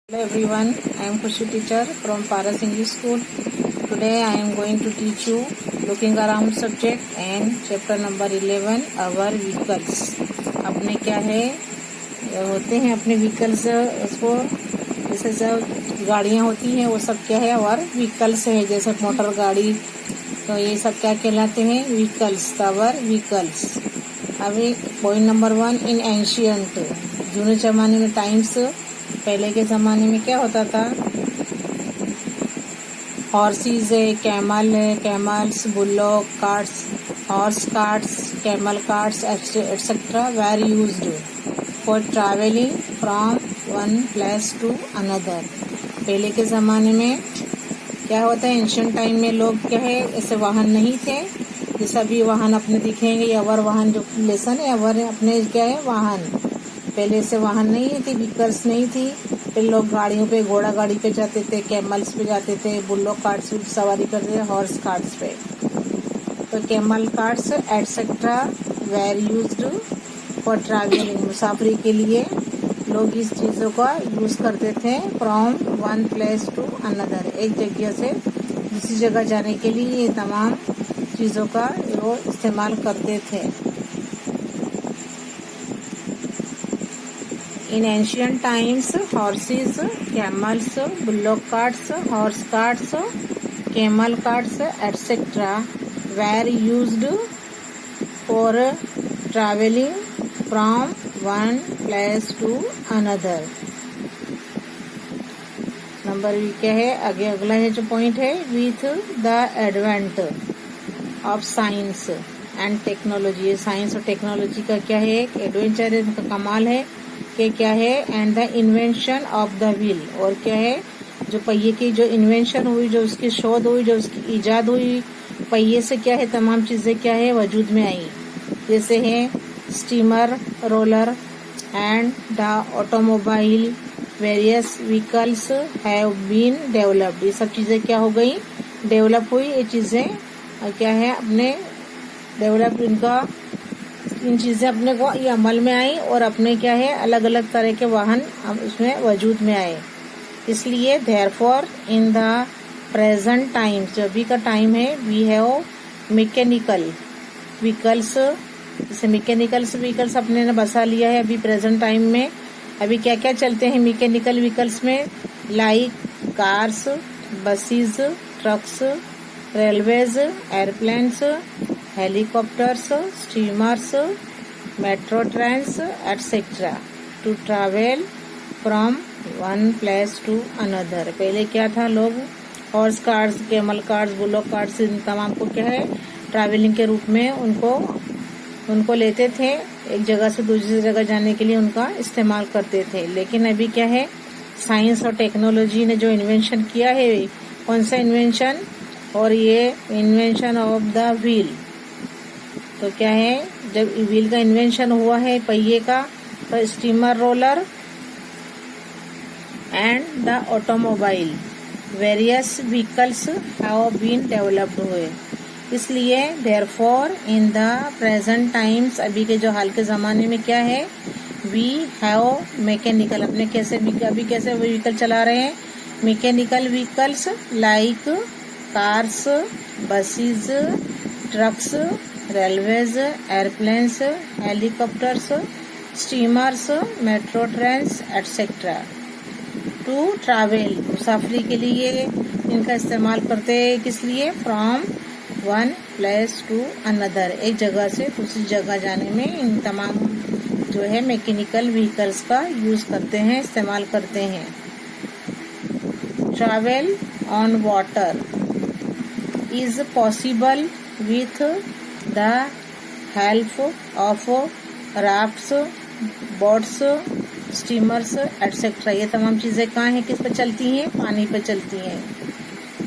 Hello everyone, I am Khushi teacher from Paras English School. Today I am going to teach you looking around subject and chapter number 11 our vehicles. अपने क्या है होते हैं अपने vehicles, उसको जैसे जब गाड़ियाँ होती हैं वो सब क्या है और vehicles है, जैसे मोटर गाड़ी, तो ये सब क्या कहलाते हैं vehicles, our vehicles. अभी पॉइंट नंबर 1 इन एंशियंट, जूने जमाने में टाइम्स, पहले के ज़माने में क्या होता था, हॉर्सेस है, कैमल है, camels, bullock carts, horse carts, camel carts etcetera were used for travelling from one place to another. पहले के ज़माने में क्या होता है, एंशियंट टाइम में लोग क्या है ऐसे वाहन नहीं थे, जैसा भी वाहन अपने दिखेंगे, अवर वाहन जो लेसन है, अवर अपने क्या है वाहन. पहले से वाहन नहीं थी, व्हीकल्स नहीं थी, फिर लोग गाड़ियों पे, घोड़ा गाड़ी पे जाते थे, कैमल्स पे जाते थे, बुल्लो कार्ट्स पे सवारी करते थे, हॉर्स कार्ट्स पे. तो camel carts etcetera were used for travelling, मुसाफरी के लिए लोग इस चीज़ों का यूज़ करते थे. From one place to another, एक जगह से दूसरी जगह जाने के लिए ये तमाम चीज़ों का वो इस्तेमाल करते थे. In ancient times, horses, camels, bullock carts, horse carts, camel carts, etc. were used for traveling from one place to another. Number क्या है आगे, अगला है जो पॉइंट है, with the advent of science and technology. Science और technology का क्या है, एक एडवेंचर है, इनका कमाल है कि क्या है, and the invention of the wheel, और क्या है जो पहिए की जो इन्वेंशन हुई, जो उसकी शोध हुई, जो उसकी ईजाद हुई, पहिए से क्या है तमाम चीज़ें क्या है वजूद में आई, जैसे है steamer, roller and the automobile, various vehicles have been developed. ये सब चीज़ें क्या हो गई, डेवलप हुई, ये चीज़ें क्या है अपने डेवलप, इनका इन चीज़ें अपने को ये अमल में आई और अपने क्या है अलग अलग तरह के वाहन उसमें वजूद में आए. इसलिए therefore in the present time, जो अभी का टाइम है, वी हैव मैकेनिकल व्हीकल्स. जैसे मैकेनिकल्स व्हीकल्स अपने ने बसा लिया है अभी प्रेजेंट टाइम में. अभी क्या क्या चलते हैं मैकेनिकल व्हीकल्स में, like cars, buses, trucks, railways, airplanes, helicopters, steamers, metro trains etcetera to travel from one place to another. पहले क्या था, लोग horse cars, camel cars, bullock cars, इन तमाम को क्या है ट्रैवलिंग के रूप में उनको लेते थे, एक जगह से दूसरी जगह जाने के लिए उनका इस्तेमाल करते थे. लेकिन अभी क्या है, साइंस और टेक्नोलॉजी ने जो इन्वेंशन किया है, कौन सा इन्वेंशन, और ये इन्वेंशन ऑफ द व्हील. तो क्या है, जब व्हील का इन्वेंशन हुआ है पहिए का, तो steamer, roller and the automobile, various vehicles have been developed हुए. इसलिए therefore in the present times, अभी के जो हाल के ज़माने में क्या है, वी हैव मैकेनिकल, अपने कैसे अभी कैसे व्हीकल चला रहे हैं, mechanical vehicles like cars, buses, trucks, railways, airplanes, helicopters, steamers, metro trains etcetera to travel, मुसाफरी के लिए इनका इस्तेमाल करते हैं. किस लिए, फ्रॉम वन प्लेस टू अनदर, एक जगह से दूसरी जगह जाने में इन तमाम जो है मैकेनिकल व्हीकल्स का यूज़ करते हैं, इस्तेमाल करते हैं. Travel on water is possible with the help of rafts, boats, steamers etc. ये तमाम चीज़ें कहाँ हैं, किस पे चलती हैं, पानी पे चलती हैं.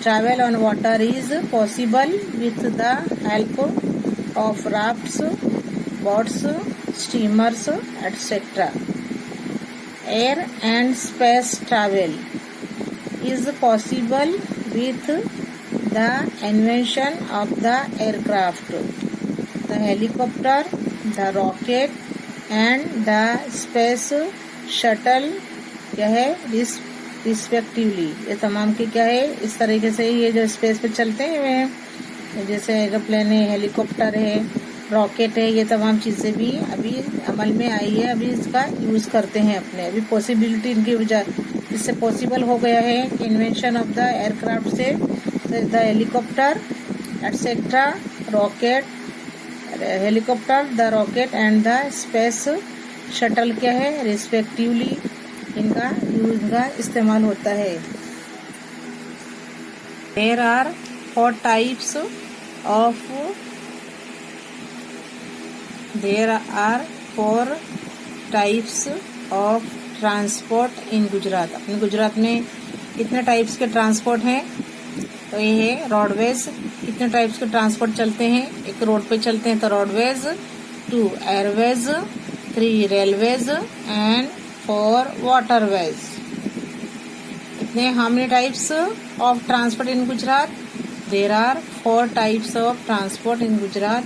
Travel on water is possible with the help of rafts, boats, steamers etc. Air and space travel is possible with the invention of the aircraft, the helicopter, the rocket and the space shuttle क्या है, इस respectively. ये तमाम के क्या है, इस तरीके से ये जो स्पेस पे चलते हैं, जैसे एरोप्लेन है, हेलीकॉप्टर है, रॉकेट है, ये तमाम चीज़ें भी अभी अमल में आई है, अभी इसका यूज़ करते हैं अपने। अभी पॉसिबिलिटी इनकी वजह इससे पॉसिबल हो गया है कि इन्वेंशन ऑफ द एयरक्राफ्ट से the helicopter etcetera, rocket, helicopter, the rocket and the space shuttle क्या है, रिस्पेक्टिवली इनका इस्तेमाल होता है। There are 4 types of transport in Gujarat. अपने गुजरात में कितने टाइप्स के ट्रांसपोर्ट हैं, तो ये है रोडवेज। कितने टाइप्स के ट्रांसपोर्ट चलते हैं, एक रोड पे चलते हैं तो roadways, 2 airways, 3 railways and 4 waterways. इतने how many types of transport in Gujarat? There are 4 types of transport in Gujarat.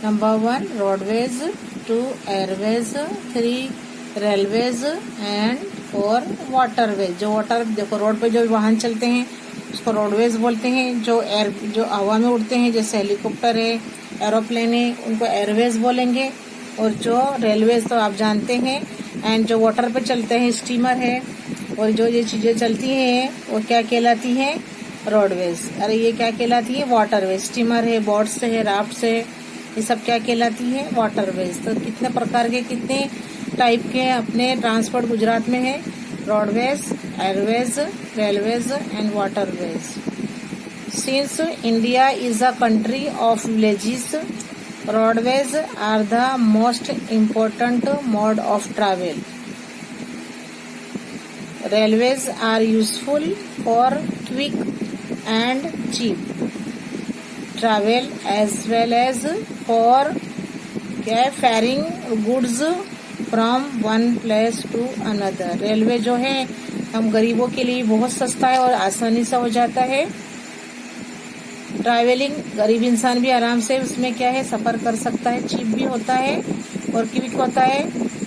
Number 1 roadways, 2 airways, 3 railways and 4 waterways. जो वाटर, देखो रोड पे जो वाहन चलते हैं उसको रोडवेज बोलते हैं। जो हवा में उड़ते हैं जैसे हेलीकॉप्टर है, एरोप्लेन है, उनको एयरवेज बोलेंगे। और जो रेलवेज तो आप जानते हैं। एंड जो वाटर पे चलते हैं, स्टीमर है, और जो ये चीजें चलती हैं वो क्या कहलाती हैं? रोडवेज। अरे ये क्या कहलाती है? वाटरवेज। स्टीमर है, बोट्स है, राफ्ट है, ये सब क्या कहलाती है? वाटरवेज। तो कितने प्रकार के, कितने टाइप के अपने ट्रांसपोर्ट गुजरात में है? Roadways, Airways, railways and waterways. Since India is a country of villages, roadways are the most important mode of travel. Railways are useful for quick and cheap travel as well as for ferrying goods from one place to another. Railway जो है हम गरीबों के लिए बहुत सस्ता है और आसानी से हो जाता है। ट्रैवलिंग, गरीब इंसान भी आराम से उसमें क्या है, सफर कर सकता है। चीप भी होता है और क्विक होता है,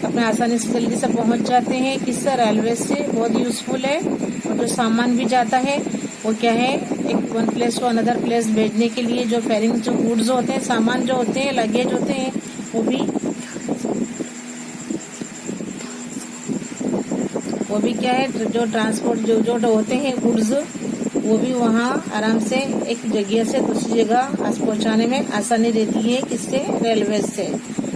अपने आसानी से जल्दी से पहुंच जाते हैं। किससे? रेलवे से। बहुत यूजफुल है। और जो सामान भी जाता है वो क्या है, एक one place to another place भेजने के लिए जो फेरिंग, जो गुड्स होते हैं, सामान जो होते हैं, लगेज होते हैं, वो भी क्या है, जो ट्रांसपोर्ट जो होते हैं गुड्स, वो भी वहाँ आराम से एक जगह से दूसरी जगह पहुँचाने में आसानी रहती है। किससे? रेलवे से।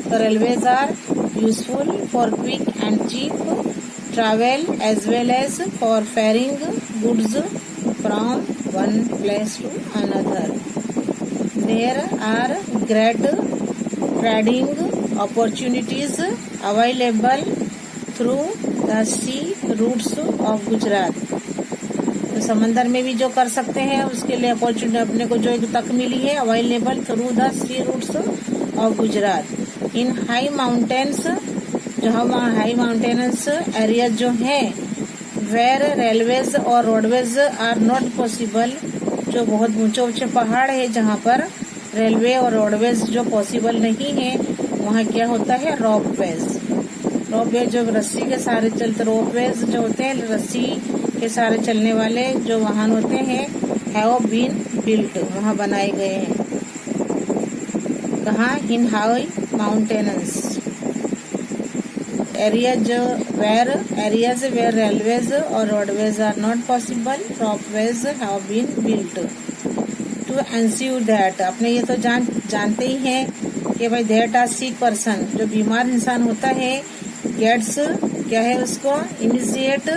तो railways are useful for quick and cheap travel as well as for ferrying goods from one place to another. There are great trading opportunities available through the sea routes of Gujarat. तो समंदर में भी जो कर सकते हैं उसके लिए अपॉर्चुनिटी अपने को जो एक तक मिली है, available through the sea routes of Gujarat. In high mountains, जहाँ वहाँ हाई माउंटेनस एरिया जो है, वेयर रेलवेज और रोडवेज आर नॉट पॉसिबल, जो बहुत ऊंचे ऊंचे पहाड़ है जहाँ पर रेलवे और रोडवेज जो पॉसिबल नहीं है, वहाँ क्या होता है? रोपवेज। रोपवेज जो रस्सी के सहारे चलते, रोपवेज जो होते हैं रस्सी के सहारे चलने वाले जो वाहन होते हैं, हैव बीन बिल्ट, वहाँ बनाए गए हैं। कहाँ? इन हाई माउंटेनस एरिया, जो एरियाज वेयर रेलवेज और roadways are not possible, ropeways have been built to ensure that. अपने ये तो जानते ही हैं कि भाई दैट आर सिक पर्सन, जो बीमार इंसान होता है, गेट्स क्या है, उसको इमीडिएट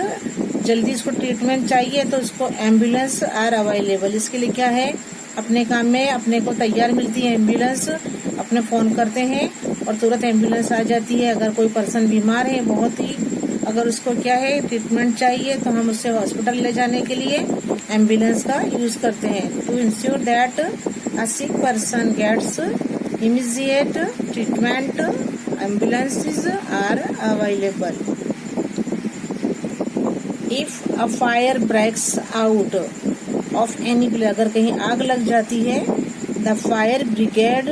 जल्दी उसको ट्रीटमेंट चाहिए तो उसको एम्बुलेंस आर अवेलेबल। इसके लिए क्या है, अपने काम में अपने को तैयार मिलती है एम्बुलेंस, अपने फोन करते हैं और तुरंत एम्बुलेंस आ जाती है। अगर कोई पर्सन बीमार है बहुत ही, अगर उसको क्या है ट्रीटमेंट चाहिए, तो हम उससे हॉस्पिटल ले जाने के लिए एम्बुलेंस का यूज करते हैं। To ensure that a sick person gets immediate treatment, ambulances are available. If a fire breaks out of any place, अगर कहीं आग लग जाती है, the fire brigade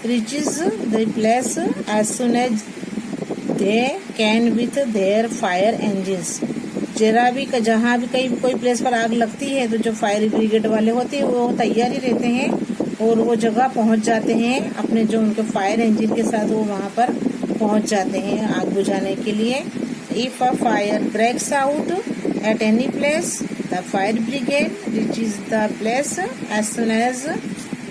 reaches the place as soon as they can with their fire engines. जरा भी जहाँ भी कहीं कोई प्लेस पर आग लगती है तो जो फायर ब्रिगेड वाले होते हैं वो तैयारी रहते हैं और वो जगह पहुंच जाते हैं, अपने जो उनके फायर इंजन के साथ वो वहाँ पर पहुंच जाते हैं आग बुझाने के लिए। If a fire breaks out at any place the fire brigade reaches the place as soon as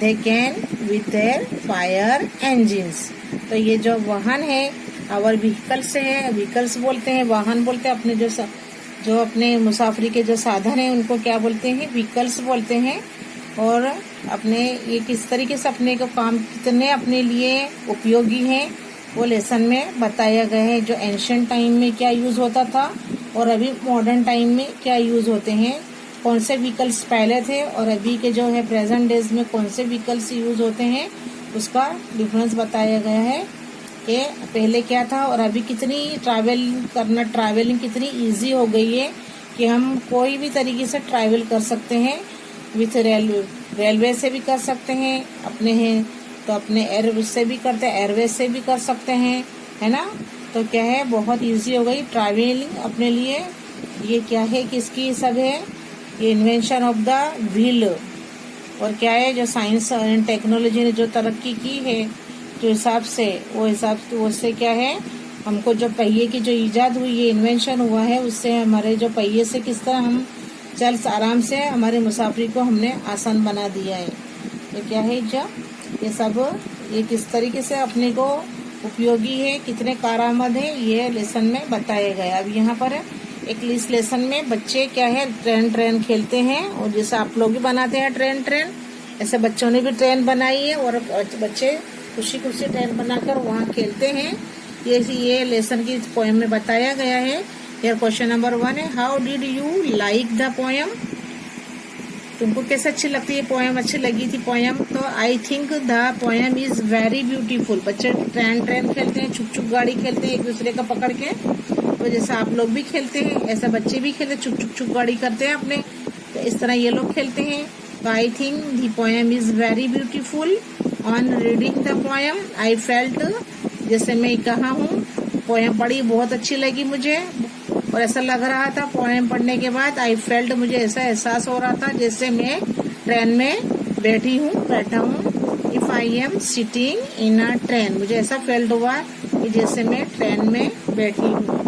they can with their fire engines. तो ये जो वाहन है आवर व्हीकल्स है, व्हीकल्स बोलते हैं, वाहन बोलते हैं, अपने जो अपने मुसाफरी के जो साधन है उनको क्या बोलते हैं, व्हीकल्स बोलते हैं। और अपने ये किस तरीके से अपने को काम कितने अपने लिए उपयोगी हैं वो लेसन में बताया गया है। जो एंशिएंट टाइम में क्या यूज होता था और अभी मॉडर्न टाइम में क्या यूज होते हैं, कौन से व्हीकल्स पहले थे और अभी के जो है प्रेजेंट डेज में कौन से व्हीकल्स यूज होते हैं, उसका डिफरेंस बताया गया है कि पहले क्या था और अभी कितनी ट्रैवलिंग कितनी इजी हो गई है कि हम कोई भी तरीके से ट्रैवल कर सकते हैं। विथ रेलवे से भी कर सकते हैं, अपने हैं तो अपने एयर से भी करते हैं, एयरवेज से भी कर सकते हैं, है ना। तो क्या है, बहुत इजी हो गई ट्रैवलिंग अपने लिए। ये क्या है, किसकी सब है, ये इन्वेंशन ऑफ द व्हील। और क्या है, जो साइंस एंड टेक्नोलॉजी ने जो तरक्की की है जो हिसाब से उससे क्या है, हमको जो पहिए की जो इजाद हुई है, इन्वेंशन हुआ है, उससे हमारे जो पहिए से किस तरह हम चल आराम से हमारे मुसाफरी को हमने आसान बना दिया है। तो क्या है, जो ये सब ये किस तरीके से अपने को उपयोगी है, कितने कारआमद है, ये लेसन में बताया गया। अब यहाँ पर एक इस लेसन में बच्चे क्या है, ट्रेन खेलते हैं। और जैसे आप लोग भी बनाते हैं ट्रेन, ऐसे बच्चों ने भी ट्रेन बनाई है और बच्चे खुशी ट्रेन बनाकर वहाँ खेलते हैं। ये लेसन की पोएम में बताया गया है। यार क्वेश्चन नंबर 1 है, how did you like the poem. तुमको कैसे अच्छी लगती है पोएम, अच्छी लगी थी पोएम। तो I think the poem is very beautiful. बच्चे ट्रेन खेलते हैं, छुक गाड़ी खेलते हैं एक दूसरे का पकड़ के। तो जैसा आप लोग भी खेलते हैं ऐसा बच्चे भी खेलते, छुक गाड़ी करते हैं अपने, तो इस तरह ये लोग खेलते हैं। तो I think the poem is very beautiful. On reading the poem I felt, जैसे मैं कहा हूँ पोएम पढ़ी बहुत अच्छी लगी मुझे और ऐसा लग रहा था पोएम पढ़ने के बाद आई फेल्ट, मुझे ऐसा एहसास हो रहा था जैसे मैं ट्रेन में बैठा हूँ। If I am sitting in a train, मुझे ऐसा फेल्ट हुआ कि जैसे मैं ट्रेन में बैठी हूँ।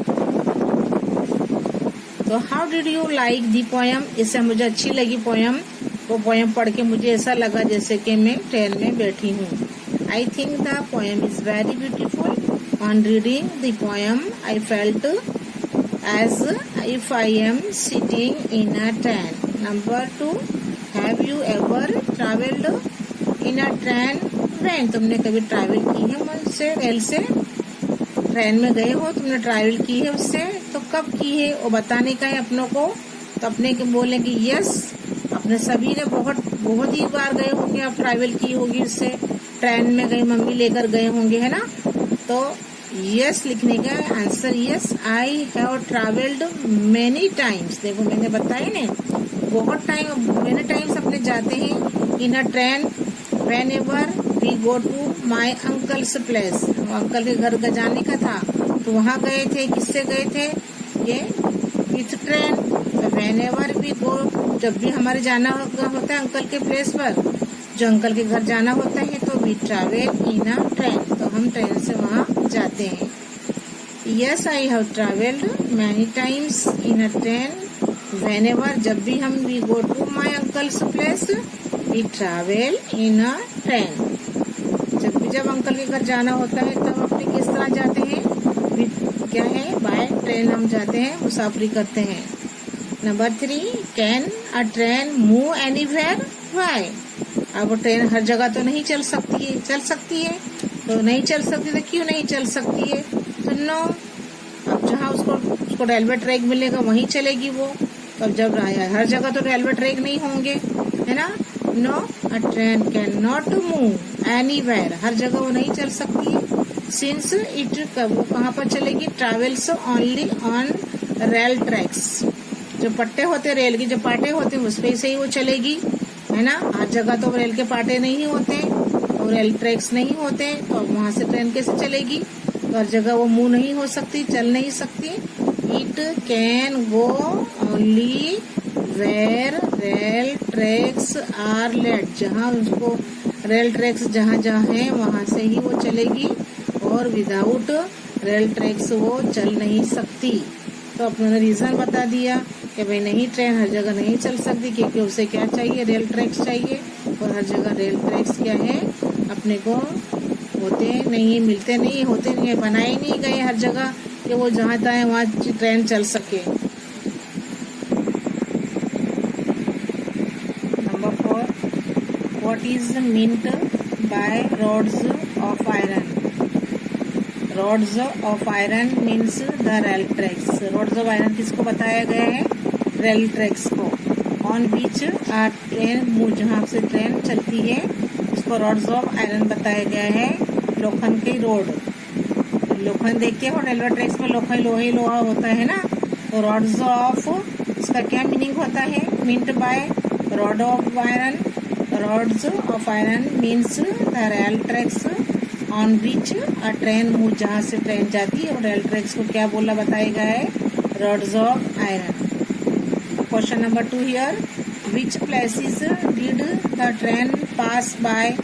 तो how did you like the poem, इससे मुझे अच्छी लगी पोएम। वो पोएम पढ़ के मुझे ऐसा लगा जैसे कि मैं ट्रेन में बैठी हूँ। I think the poem is very beautiful. On reading the poem I felt as if I am sitting in a train. Number 2, have you ever traveled in a train? Train, तुमने कभी travel की है मुझसे, rail से, train में गए हो, तुमने ट्रैवल की है उससे, तो कब की है वो बताने का है अपनों को। तो अपने के बोले कि यस, अपने सभी ने बहुत ही बार गए होंगे, आप ट्रैवल की होगी उससे, ट्रेन में गई, मम्मी लेकर गए होंगे, है ना। तो यस लिखने का answer yes, I have travelled many times. देखो मैंने बताया ना, बहुत मेनी टाइम्स अपने जाते हैं in a train whenever we go to my uncle's place. Uncle के घर जाने का था तो वहाँ गए थे, किससे गए थे, ये विथ ट्रेन। तो व्हेन एवर वी गो, जब भी हमारे जाना होता है अंकल के प्लेस पर, जो अंकल के घर जाना होता है, तो we travel in a train, तो हम ट्रेन से वहाँ जाते हैं। Yes I have travelled many times in a train whenever, जब भी हम we go to my uncle's place we travel in a train. जब अंकल के घर जाना होता है तब अपने किस तरह जाते हैं, क्या है, बाय ट्रेन हम जाते हैं, मुसाफरी करते हैं। Number 3, can a train move anywhere, why. अब ट्रेन हर जगह तो नहीं चल सकती है, तो नहीं चल सकती, तो क्यों नहीं चल सकती है, तो नो। अब जहाँ उसको रेलवे ट्रैक मिलेगा वहीं चलेगी वो। तो जब हर जगह तो रेलवे ट्रैक नहीं होंगे, है ना। No, a train can not move anywhere, हर जगह वो नहीं चल सकती है। सिंस इट, वो कहाँ पर चलेगी, travels only on rail tracks, जो पट्टे होते रेल के, जो पाटे होते हैं उस पे से ही वो चलेगी, है ना। हर जगह तो रेल के पाटे नहीं होते और रेल ट्रैक्स नहीं होते, तो वहाँ से ट्रेन कैसे चलेगी, तो हर जगह वो मूव नहीं हो सकती, चल नहीं सकती। It can go only where rail tracks are laid, जहाँ उसको रेल ट्रैक्स जहाँ जहाँ है वहाँ से ही वो चलेगी, और विदाउट रेल ट्रैक्स वो चल नहीं सकती। तो अपने रीज़न बता दिया कि भाई नहीं, ट्रेन हर जगह नहीं चल सकती, क्योंकि उसे क्या चाहिए, रेल ट्रैक्स चाहिए, और हर जगह रेल ट्रैक्स क्या है, अपने को होते नहीं, मिलते नहीं, होते नहीं है, बनाए नहीं गए हर जगह कि वो जहाँ चाहे वहाँ ट्रेन चल सके। Number 4, what is meant by roads of iron? Roads of iron means the rail tracks. Roads of iron किसको बताया गया है? रेल ट्रैक्स को। ऑन बीच आ ट्रेन, जहाँ से ट्रेन चलती है उसको रोड्स ऑफ आयरन बताया गया है। लोखंड के रोड, लोखंड देखते हो रेलवे ट्रैक्स में लोहा होता है ना, तो रोड्स ऑफ, इसका क्या मीनिंग होता है? Meant by road of iron, roads of iron means the rail tracks on which a train move, जहाँ से ट्रेन जाती है, और रेल ट्रैक्स को क्या बोला बताया गया है? Roads of iron. Question number 2 here, which places did the train pass by?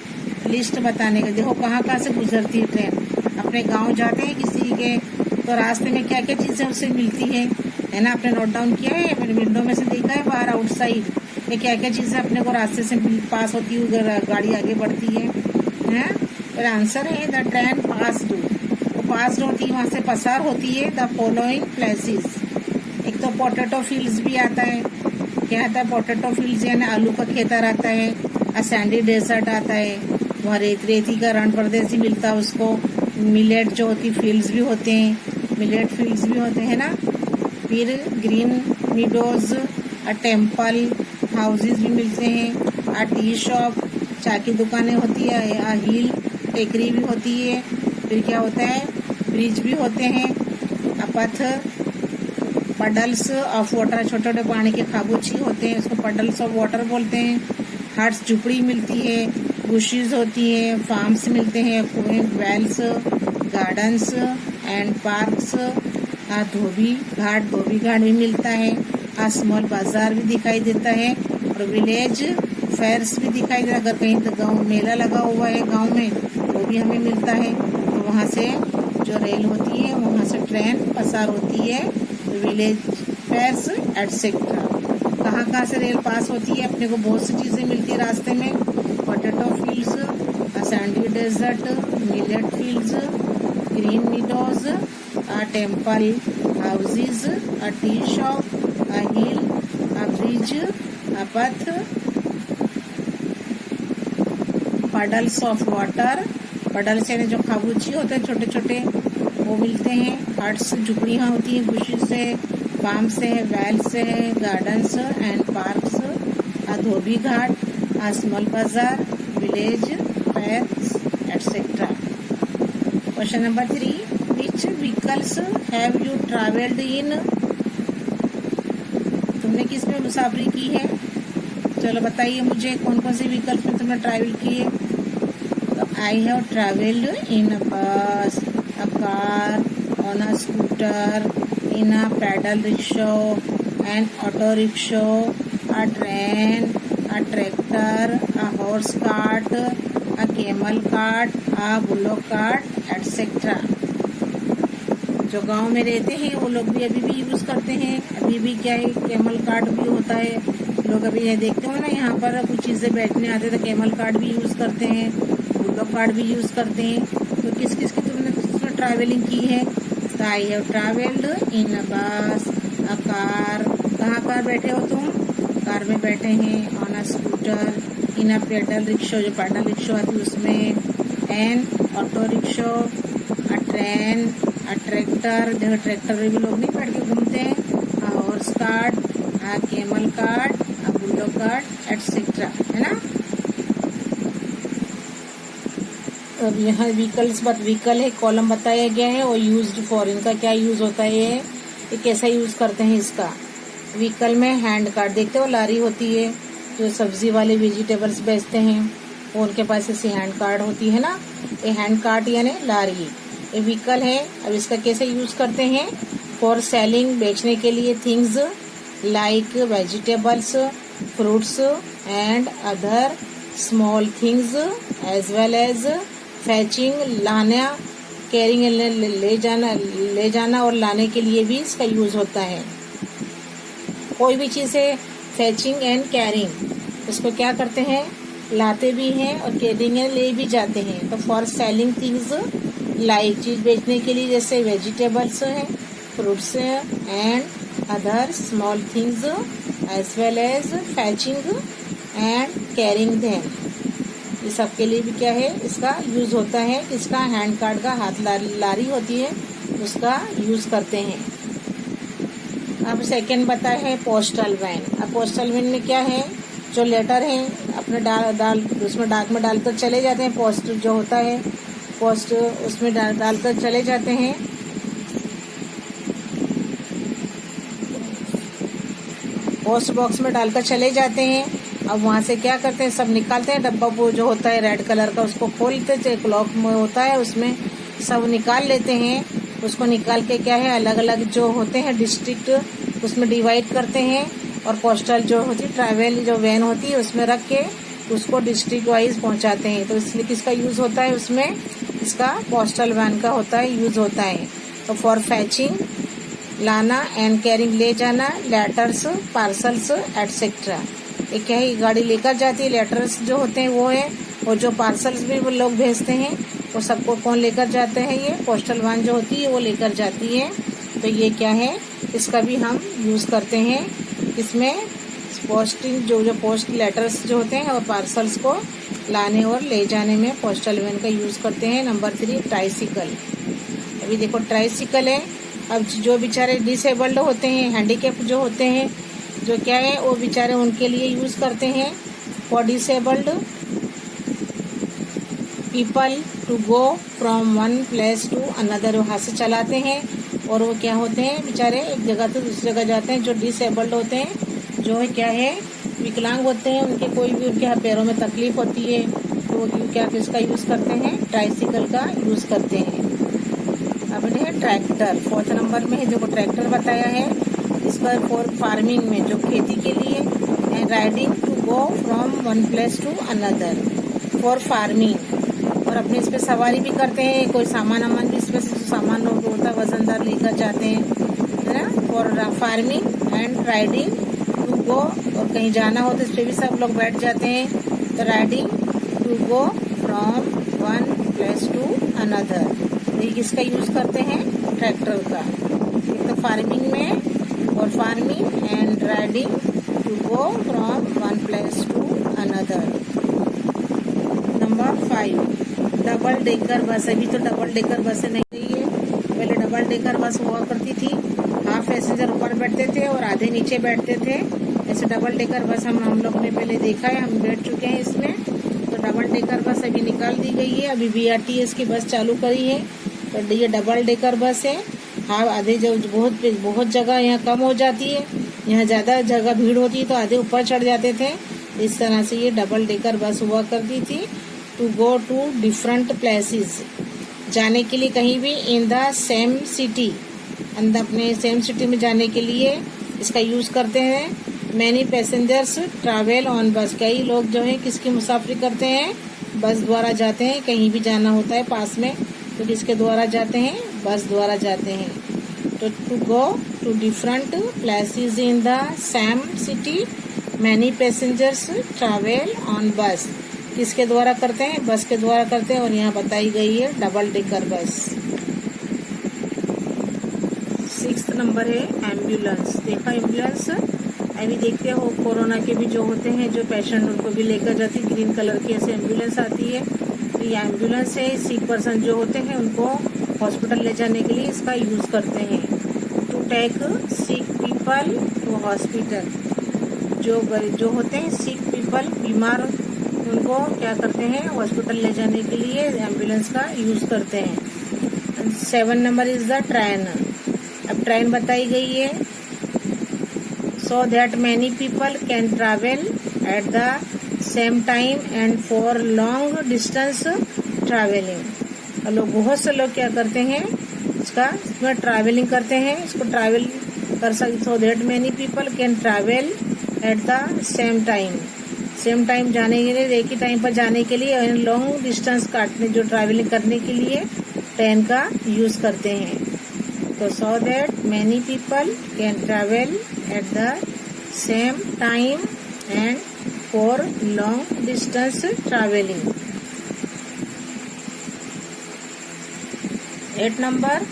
List बताने का, देखो कहाँ कहाँ से गुजरती है ट्रेन। अपने गांव जाते हैं किसी के, तो रास्ते में क्या क्या चीज़ें उससे मिलती है ना, आपने नोट डाउन किया है? मैंने विंडो में से देखा है बाहर आउटसाइड ये क्या क्या चीज़ें अपने को रास्ते से पास होती है, गाड़ी आगे बढ़ती है। फिर आंसर है द ट्रेन पास्ड, वो पास्ड होती है, वहाँ से पसार होती है। द फॉलोइंग प्लेसेस, एक तो पोटैटो फील्ड्स भी आता है, क्या आता है? पोटैटो फील्ड्स यानी आलू का खेतर आता है। अ सैंडी डेजर्ट आता है, वहाँ रेती का रण प्रदेश ही मिलता है उसको। मिलेट जो होती फील्ड्स भी होते हैं, मिलेट फील्ड्स भी होते हैं ना। फिर green meadows, a temple, houses भी मिलते हैं। अ टी शॉप, चाय की दुकानें होती है। अ हिल, टेकरी भी होती है। फिर क्या होता है? ब्रिज भी होते हैं। अ पथ, पडल्स ऑफ वाटर, छोटे छोटे पानी के खाबूची होते हैं, उसको पडल्स ऑफ वाटर बोलते हैं। हट्स, झुपड़ी मिलती है। बुशेस होती है, फार्म्स मिलते हैं, कुएं, Wales, gardens and parks. Dhobi घाट भी मिलता है। स्मॉल बाजार भी दिखाई देता है, और विलेज फेयर्स भी दिखाई देता है। अगर कहीं तो गाँव मेला लगा हुआ है गांव में, वो भी हमें मिलता है। तो वहाँ से जो रेल होती है वहाँ से ट्रेन पसार होती है। विलेज फेयर्स एटसेट्रा, कहाँ से रेल पास होती है, अपने को बहुत सी चीज़ें मिलती है रास्ते में। Potato fields, sandy desert, millet fields, green meadows, temple, houses, tea shop, hill, bridge, path, puddles of water, puddles यानी जो खाबूची होते हैं छोटे छोटे, वो मिलते हैं। हट्स, झुपड़ियाँ होती हैं, बुशेस है, फार्म से है, वेल से है, gardens and parks, dhobi ghat, small bazaar, village fairs etcetera. Question number 3, which vehicles have you travelled in? तुमने किस में मुसाफरी की है? चलो बताइए मुझे, कौन कौन से व्हीकल्स में तुमने ट्रैवल किए? तो आई हैव ट्रैवल्ड इन अ बस, a car, on a scooter, in a pedal rickshaw, an auto rickshaw, a train, a tractor, a horse cart, a camel cart, a bullock cart, etc. जो गांव में रहते हैं वो लोग भी अभी भी यूज़ करते हैं। अभी भी क्या है, कैमल कार्ट भी होता है। लोग अभी ये देखते हो ना, यहाँ पर कुछ चीज़ें बैठने आते तो कैमल कार्ट भी यूज़ करते हैं, बुल्लोक कार्ट भी यूज़ करते हैं। तो किस किस की तुमने ट्रैवलिंग की है? आई हैव ट्रैवल्ड इन अ बस, अ कार, कहाँ बैठे हो तुम? कार में बैठे हैं। On a scooter, in a pedal rickshaw, जो पैडल रिक्शा आती है उसमें। An auto rickshaw, a train, a tractor, देखो ट्रैक्टर में भी लोग नहीं बैठ के घूमते हैं। A horse cart, a camel cart, a bullock cart etcetera, है ना। अब यहाँ व्हीकल्स, बट व्हीकल है, कॉलम बताया गया है, और यूज्ड फॉर, इनका क्या यूज होता है, ये कैसा यूज करते हैं इसका। व्हीकल में हैंड कार्ट, देखते हो लारी होती है, जो सब्जी वाले वेजिटेबल्स बेचते हैं, वो उनके पास ऐसी हैंड कार्ट होती है ना। ये हैंड कार्ट यानी लारी, ये व्हीकल है। अब इसका कैसे यूज करते हैं? फॉर सेलिंग, बेचने के लिए, things like vegetables, fruits and other small things, as well as fetching, लाना, कैरिंग, ले जाना और लाने के लिए भी इसका यूज होता है। कोई भी चीज़ है फैचिंग एंड कैरिंग, इसको क्या करते हैं, लाते भी हैं और कैरिंग एंड ले भी जाते हैं। तो फॉर सेलिंग थिंग्स लाइक, चीज़ बेचने के लिए जैसे वेजिटेबल्स हैं, फ्रूट्स हैं and other small things, as well as fetching and carrying them, ये सब के लिए भी क्या है इसका यूज होता है। इसका हैंड कार्ड का हाथ लारी होती है उसका यूज करते हैं। अब सेकंड बताया है पोस्टल वैन। अब पोस्टल वैन में क्या है, जो लेटर है अपने डाल उसमें डाक में डालकर चले जाते हैं। पोस्ट जो होता है पोस्ट उसमें डालकर चले जाते हैं। पोस्ट बॉक्स में डालकर चले जाते हैं। अब वहाँ से क्या करते हैं, सब निकालते हैं, डब्बा वो जो होता है रेड कलर का उसको खोलते हैं, क्लॉक में होता है उसमें सब निकाल लेते हैं। उसको निकाल के क्या है अलग अलग जो होते हैं डिस्ट्रिक्ट उसमें डिवाइड करते हैं और पोस्टल जो होती है ट्रैवल जो वैन होती है उसमें रख के उसको डिस्ट्रिक्ट वाइज पहुँचाते हैं। तो इसलिए किसका यूज़ होता है उसमें, इसका पोस्टल वैन का होता है यूज़ होता है। तो फॉर फैचिंग, लाना एंड कैरिंग, ले जाना, लेटर्स, पार्सल्स एटसेट्रा, एक क्या है गाड़ी लेकर जाती है। लेटर्स जो होते हैं वो है, और जो पार्सल्स भी वो लोग भेजते हैं वो सबको कौन लेकर जाते हैं, ये पोस्टल वैन जो होती है वो लेकर जाती है। तो ये क्या है इसका भी हम यूज़ करते हैं। इसमें पोस्टिंग जो पोस्ट लेटर्स जो होते हैं और पार्सल्स को लाने और ले जाने में पोस्टल वैन का यूज़ करते हैं। Number 3 tricycle. अभी देखो ट्राइसिकल है। अब जो बेचारे डिसेबल्ड होते हैं, हैंडीकैप जो होते हैं, जो क्या है वो बेचारे उनके लिए यूज़ करते हैं। For disabled people to go from one place to another, वहाँ से चलाते हैं। और वो क्या होते हैं बेचारे एक जगह से दूसरी जगह जाते हैं। जो डिसेबल्ड होते हैं, जो है क्या है विकलांग होते हैं, उनके कोई भी उनके पैरों में तकलीफ होती है तो वो क्या किसका यूज़ करते हैं, ट्राइसिकल का यूज़ करते हैं। अब है ट्रैक्टर। 4th नंबर में है देखो ट्रैक्टर बताया है। इसका फॉर फार्मिंग में जो खेती के लिए, and riding to go from one place to another for farming, और अपने इस पे सवारी भी करते हैं। कोई सामान भी इस पे जो सामान होता है वजनदार लेकर जाते हैं, है ना। For farming and riding to go, और कहीं जाना हो तो इस पे भी सब लोग बैठ जाते हैं। तो riding to go from one place to another, तो ये किसका यूज़ करते हैं, ट्रैक्टर का। एक तो फार्मिंग में, और farming and riding to go from one place to another. Number 5 double decker bus. अभी तो डबल डेकर बसें नहीं रही है, पहले डबल डेकर बस हुआ करती थी। हाफ पैसेंजर ऊपर बैठते थे और आधे नीचे बैठते थे। ऐसे डबल डेकर बस हम लोग ने पहले देखा है, हम बैठ चुके हैं इसमें। तो डबल डेकर बस अभी निकाल दी गई है। अभी BRTS की बस चालू करी है, तो ये डबल डेकर बस है। हाँ, आधे जो बहुत जगह यहाँ कम हो जाती है, यहाँ ज़्यादा जगह भीड़ होती है तो आधे ऊपर चढ़ जाते थे। इस तरह से ये डबल डेकर बस हुआ करती थी। To go to different places, जाने के लिए कहीं भी, इन द सेम सिटी, अंदर अपने सेम सिटी में जाने के लिए इसका यूज़ करते हैं। मैनी पैसेंजर्स ट्रैवल ऑन बस, कई लोग जो है किसकी मुसाफरी करते हैं, बस द्वारा जाते हैं। कहीं भी जाना होता है पास में तो किसके द्वारा जाते हैं, बस द्वारा जाते हैं। तो to go to different places in the same city, many passengers travel on bus, किसके द्वारा करते हैं, बस के द्वारा करते हैं। और यहाँ बताई गई है डबल डेकर बस। 6th नंबर है एम्बुलेंस। देखा एम्बुलेंस, अभी देखते हो कोरोना के भी जो होते हैं जो पेशेंट उनको भी लेकर जाती है, ग्रीन कलर की ऐसे एम्बुलेंस आती है। तो ये एम्बुलेंस है, सिक पर्सन जो होते हैं उनको हॉस्पिटल ले जाने के लिए इसका यूज़ करते हैं। To take sick people to hospital, जो होते हैं सिक पीपल, बीमार, उनको क्या करते हैं हॉस्पिटल ले जाने के लिए एम्बुलेंस का यूज़ करते हैं। 7 नंबर इज द ट्रेन। अब ट्रेन बताई गई है। So that many people can travel at the same time and for long distance travelling. लोग बहुत से लोग क्या करते हैं उसका इसमें ट्रैवलिंग करते हैं, इसको ट्रैवल कर सकते, so that many people can travel at the same time. Same time जाने के लिए, एक ही टाइम पर जाने के लिए, लॉन्ग डिस्टेंस काटने जो ट्रैवलिंग करने के लिए ट्रेन का यूज करते हैं। तो so that many people can travel at the same time and for long distance travelling. 8 number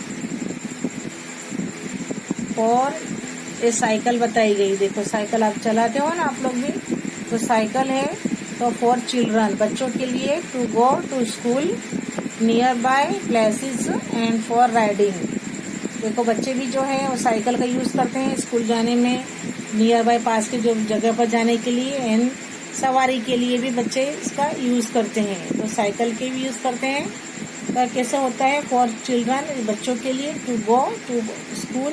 for ये साइकिल बताई गई। देखो साइकिल आप चलाते हो ना आप लोग भी, तो साइकिल है तो फॉर चिल्ड्रन, बच्चों के लिए, to go to school nearby places and for riding. देखो बच्चे भी जो है वो साइकिल का यूज करते हैं स्कूल जाने में, नियर बाय पास के जो जगह पर जाने के लिए, एंड सवारी के लिए भी बच्चे इसका यूज करते हैं। तो साइकिल के भी यूज करते हैं। तो कैसे होता है, फॉर चिल्ड्रन बच्चों के लिए, to go to school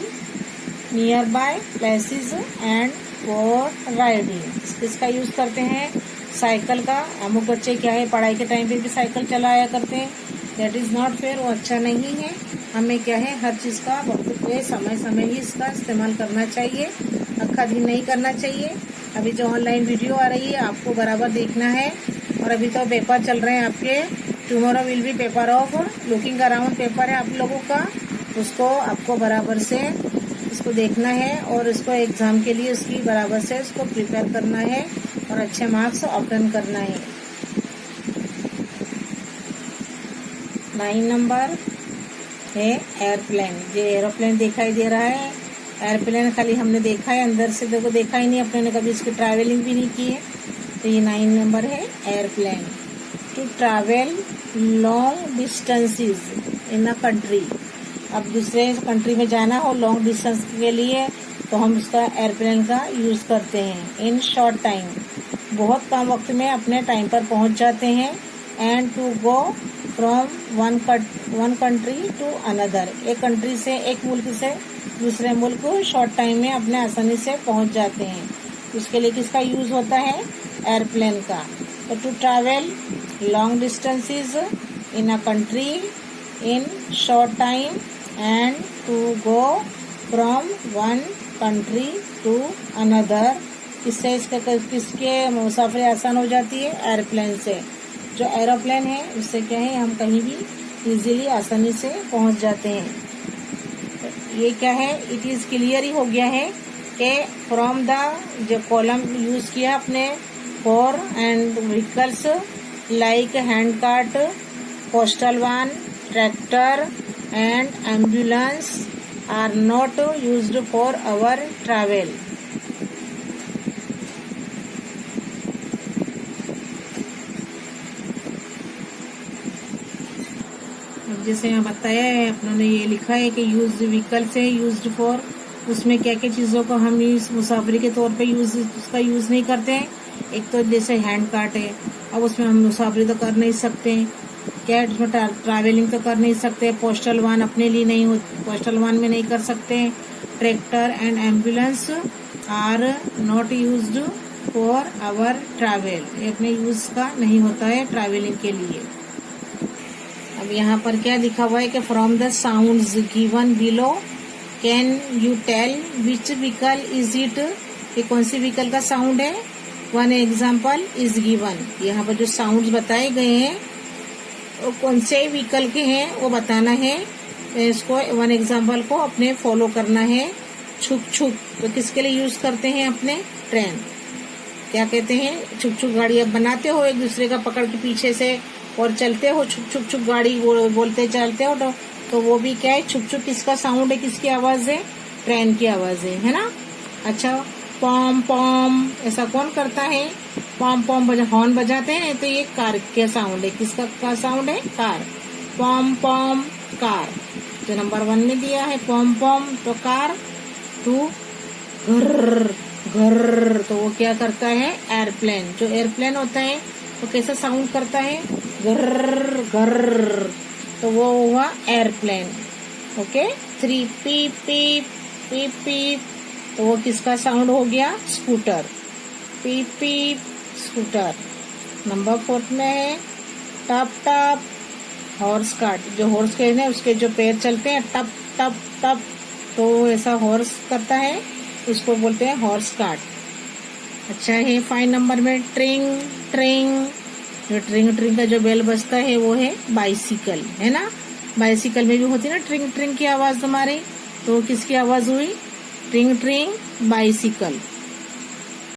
nearby places and for riding. इसका यूज करते हैं साइकिल का। अमुक बच्चे क्या है पढ़ाई के टाइम पे भी साइकिल चलाया करते हैं, दैट इज नॉट फेयर, वो अच्छा नहीं है। हमें क्या है हर चीज का वक्त पे समय समय ही इसका इस्तेमाल करना चाहिए, अक्खा दिन नहीं करना चाहिए। अभी जो ऑनलाइन वीडियो आ रही है आपको बराबर देखना है, और अभी तो पेपर चल रहे हैं आपके, tomorrow will be paper of looking around paper है आप लोगों का, उसको आपको बराबर से इसको देखना है और इसको एग्जाम के लिए उसकी बराबर से उसको प्रिपेयर करना है और अच्छे मार्क्स ऑब्टेन करना है। 9 नंबर है एयरप्लेन। जो एरोप्लेन दिखाई दे रहा है, एयरप्लेन खाली हमने देखा है, अंदर से देखो देखा ही नहीं, अपने ने कभी इसकी ट्रैवलिंग भी नहीं की है। तो ये 9 नंबर है airplane. To travel long distances in a country, अब दूसरे कंट्री में जाना हो लॉन्ग डिस्टेंस के लिए तो हम उसका एयरप्लेन का यूज करते हैं। इन शॉर्ट टाइम, बहुत कम वक्त में अपने टाइम पर पहुंच जाते हैं। And to go from one country to another, एक कंट्री से, एक मुल्क से दूसरे मुल्क शॉर्ट टाइम में अपने आसानी से पहुंच जाते हैं। उसके लिए किसका यूज होता है, एयरप्लेन का। तो to travel long distances in a country in short time and to go from one country to another, इससे किसके मुसाफरी आसान हो जाती है, एयरप्लेन से। जो एरोप्लेन है उससे क्या है हम कहीं भी इजीली आसानी से पहुंच जाते हैं। तो ये क्या है, इट इज क्लियर ही हो गया है कि फ्रॉम द जो कॉलम यूज किया अपने for and vehicles like hand cart, postal van, tractor and ambulance are not used for our travel. जैसे यहाँ बताया है अपनों ने ये लिखा है कि यूज व्हीकल से यूज्ड फॉर, उसमें क्या क्या चीजों को हम इस मुसाफरी के तौर पे उसका यूज नहीं करते हैं। एक तो जैसे हैंड कार्ट है, अब उसमें हम मुसाफरी तो कर नहीं सकते, क्या उसमें ट्रैवलिंग तो कर नहीं सकते। पोस्टल वाहन अपने लिए नहीं हो, पोस्टल वाहन में नहीं कर सकते। Tractor and ambulance are not used for our travel, ये अपने यूज का नहीं होता है ट्रैवलिंग के लिए। अब यहाँ पर क्या लिखा हुआ है कि from the sounds given below can you tell which vehicle is it, ये कौन सी व्हीकल का साउंड है। वन एग्जाम्पल इज गिवन, यहाँ पर जो साउंड्स बताए गए हैं वो कौन से व्हीकल के हैं वो बताना है। इसको वन एग्जाम्पल को अपने फॉलो करना है। छुक छुक तो किसके लिए यूज करते हैं, अपने ट्रेन, क्या कहते हैं, छुक छुक गाड़ी। अब बनाते हो एक दूसरे का पकड़ के पीछे से और चलते हो, छुक छुक छुक गाड़ी बोलते चलते हो, तो वो भी क्या है, छुक छुक किसका साउंड है, किसकी आवाज है, ट्रेन की आवाज है ना। अच्छा, पॉम पॉम ऐसा कौन करता है, पॉम पॉम हॉर्न बजाते हैं, तो ये कार का साउंड है, किसका साउंड है, कार। पॉम पॉम कार, जो नंबर 1 में दिया है पॉम पॉम, तो कार। टू घर घर, तो वो क्या करता है, एयरप्लेन। जो एयरप्लेन होता है तो कैसा साउंड करता है, घर घर, तो वो हुआ एयरप्लेन। ओके। 3 पीप पीप पीप पीप, तो वो किसका साउंड हो गया, स्कूटर। पीप पीप स्कूटर। नंबर 4 में है टप टप हॉर्स कार्ट, जो हॉर्स के ना उसके जो पैर चलते हैं टप टप टप, तो ऐसा हॉर्स करता है, उसको बोलते हैं हॉर्स कार्ट। अच्छा है 5 नंबर में ट्रिंग ट्रिंग, जो ट्रिंग ट्रिंग का जो बेल बजता है वो है बाइसिकल, है ना। बाइसिकल में भी होती है ना ट्रिंग ट्रिंग की आवाज तुम्हारी, तो किसकी आवाज हुई? ट्रिंग ट्रिंग बाइसिकल।